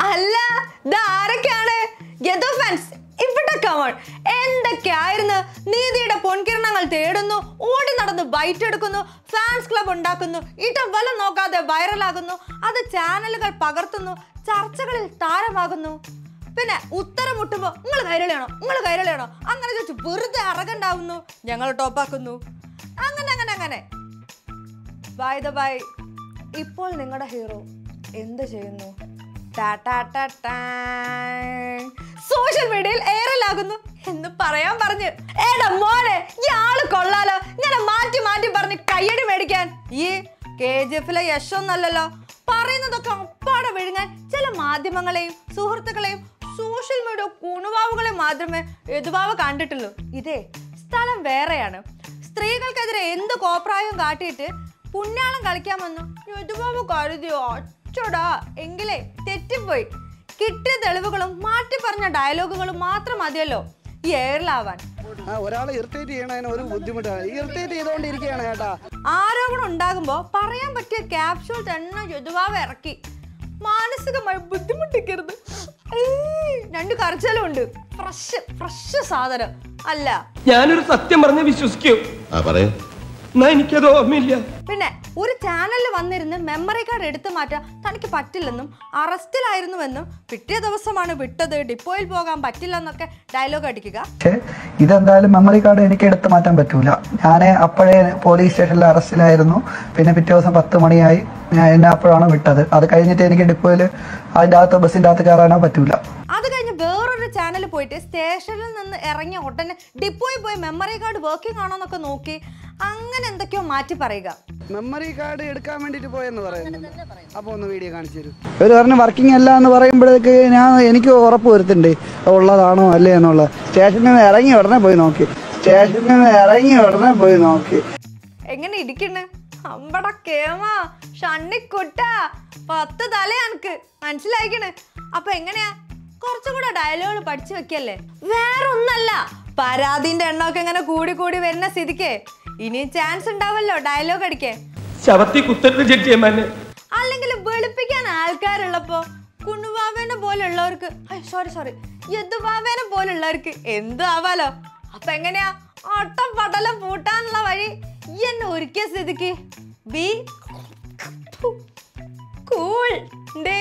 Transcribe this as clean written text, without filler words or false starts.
അല്ല ഇതാരൊക്കെയാണ്? ഇവിടെ കമോൺ. എന്തൊക്കെയായിരുന്നു? നീതിയുടെ പൊൻകിരണങ്ങൾ തേടുന്നു, ഓടി നടന്ന് ബൈറ്റ് എടുക്കുന്നു, ഫാൻസ് ക്ലബ് ഉണ്ടാക്കുന്നു, ഇടവലം നോക്കാതെ വൈറലാകുന്നു, അത് ചാനലുകൾ പകർത്തുന്നു, ചർച്ചകളിൽ താരമാകുന്നു. പിന്നെ ഉത്തരം മുട്ടുമ്പോൾ നിങ്ങൾ കൈരളിയാണോ അങ്ങനെ ചോദിച്ചു വെറുതെ അറകണ്ടാവുന്നു, ഞങ്ങൾ ടോപ്പാക്കുന്നു. അങ്ങനെ ബൈ ദ ബൈ. ഇപ്പോൾ നിങ്ങളുടെ ഹീറോ എന്ത് ചെയ്യുന്നു? സോഷ്യൽ മീഡിയയിൽ എയറിലാകുന്നു എന്ന് പറയാൻ പറഞ്ഞു. ഏടാ മോനെ, ഇയാള് കൊള്ളാലോ, ഇങ്ങനെ മാറ്റി പറഞ്ഞ് കയ്യടി മേടിക്കാൻ. ഈ KGF-ലെ യശൊന്നല്ലല്ലോ. പറയുന്നതൊക്കെ അപ്പാടെ വിഴുങ്ങാൻ ചില മാധ്യമങ്ങളെയും സുഹൃത്തുക്കളെയും സോഷ്യൽ മീഡിയ കുണുവാവുകളെ മാത്രമേ യദുവാവ് കണ്ടിട്ടുള്ളൂ. ഇതേ സ്ഥലം വേറെയാണ്. സ്ത്രീകൾക്കെതിരെ എന്ത് കോപ്രായവും കാട്ടിയിട്ട് പുണ്യാളം കളിക്കാമെന്നു യദുവാവ് കരുതിയോ? അച്ചോടാ, എങ്കിലേ തെറ്റിപ്പോയി. കിട്ടിയ തെളിവുകളും മാറ്റി പറഞ്ഞ ഡയലോഗുകളും മാത്രം മതിയല്ലോ ഈ എയറിലാവാൻ. ആരോപണം ഉണ്ടാകുമ്പോ പറയാൻ പറ്റിയ ക്യാപ്സ്യൂൾ തന്നെ യദുവാവ് ഇറക്കി. മാനസികമായി ബുദ്ധിമുട്ടിക്കരുത്. 2 കർച്ചലും ഉണ്ട്. ഫ്രഷ് സാധനം അല്ല. ഞാനൊരു സത്യം പറഞ്ഞ് വിശ്വസിക്കൂ. എനിക്കത് ഓർമ്മയില്ല. പിന്നെ ഒരു ചാനലിൽ വന്നിരുന്ന് മെമ്മറി കാർഡ് എടുത്തു മാറ്റാൻ തനിക്ക് പറ്റില്ലെന്നും അറസ്റ്റിലായിരുന്നുവെന്നും പിറ്റേ ദിവസമാണ് വിട്ടത്, ഡിപ്പോയിൽ പോകാൻ പറ്റില്ലെന്നൊക്കെ ഡയലോഗ് അടിക്കുക. ഇതെന്തായാലും മെമ്മറി കാർഡ് എനിക്ക് എടുത്തു മാറ്റാൻ പറ്റൂല. ഞാൻ അപ്പോഴേ പോലീസ് സ്റ്റേഷനിൽ അറസ്റ്റിലായിരുന്നു. പിന്നെ പിറ്റേ ദിവസം 10 മണിയായി എന്നെ അപ്പോഴാണ് വിട്ടത്. അത് കഴിഞ്ഞിട്ട് എനിക്ക് ഡിപ്പോയിൽ അതിൻ്റെ അകത്ത് ബസ്സിൻ്റെ അകത്ത് കയറാനോ പറ്റൂല. അത് കഴിഞ്ഞ് വേറൊരു ചാനൽ പോയിട്ട് സ്റ്റേഷനിൽ നിന്ന് ഇറങ്ങിയ ഉടനെ ഡിപ്പോയിൽ പോയി മെമ്മറി കാർഡ് വർക്കിംഗ് ആണോ എന്നൊക്കെ നോക്കി അങ്ങനെ എന്തൊക്കെയോ മാറ്റി പറയുക. മെമ്മറി കാർഡ് എടുക്കാൻ വേണ്ടിട്ട് പോയെന്ന് പറയുന്നു. അപ്പൊ ഒന്ന് വീഡിയോ കാണിച്ചു തരും. ഇവര് പറഞ്ഞ വർക്കിംഗ് അല്ല എന്ന് പറയുമ്പോഴേക്ക് എനിക്ക് ഉറപ്പ് വരുത്തുണ്ട് ഉള്ളതാണോ അല്ലേ എന്നുള്ളത്. സ്റ്റേഷനിൽ നിന്ന് ഇറങ്ങി ഉടനെ പോയി നോക്കി. എങ്ങനെ ഇരിക്കണ്? അമ്പട കേമാ ഷണ്ണിക്കുട്ട 10 തല എനിക്ക് മനസ്സിലായിക്കണ്. അപ്പൊ എങ്ങനെയാ കുറച്ചുകൂടെ ഡയലോഗ് പഠിച്ചു വെക്കല്ലേ? വേറെ ഒന്നല്ല, പരാതിന്റെ എണ്ണമൊക്കെ ഇങ്ങനെ കൂടി വരുന്ന സ്ഥിതിക്ക് ഇനി ചാൻസ് ഉണ്ടാവല്ലോ ഡയലോഗ് അടിക്കാൻ. അല്ലെങ്കിൽ വെളുപ്പിക്കാൻ ആൾക്കാരുള്ളപ്പോ കുണുവാവേനെ പോലുള്ളവർക്ക് യദുവാവേനെ പോലുള്ളവർക്ക് എന്ത് ആവാലോ. അപ്പൊ എങ്ങനെയാ ഒട്ടം പടലം പൂട്ടാനുള്ള വഴി എന്നെ ഒരുക്കിയ സ്ഥിതിക്ക് ബി കൂൾ ഡേ.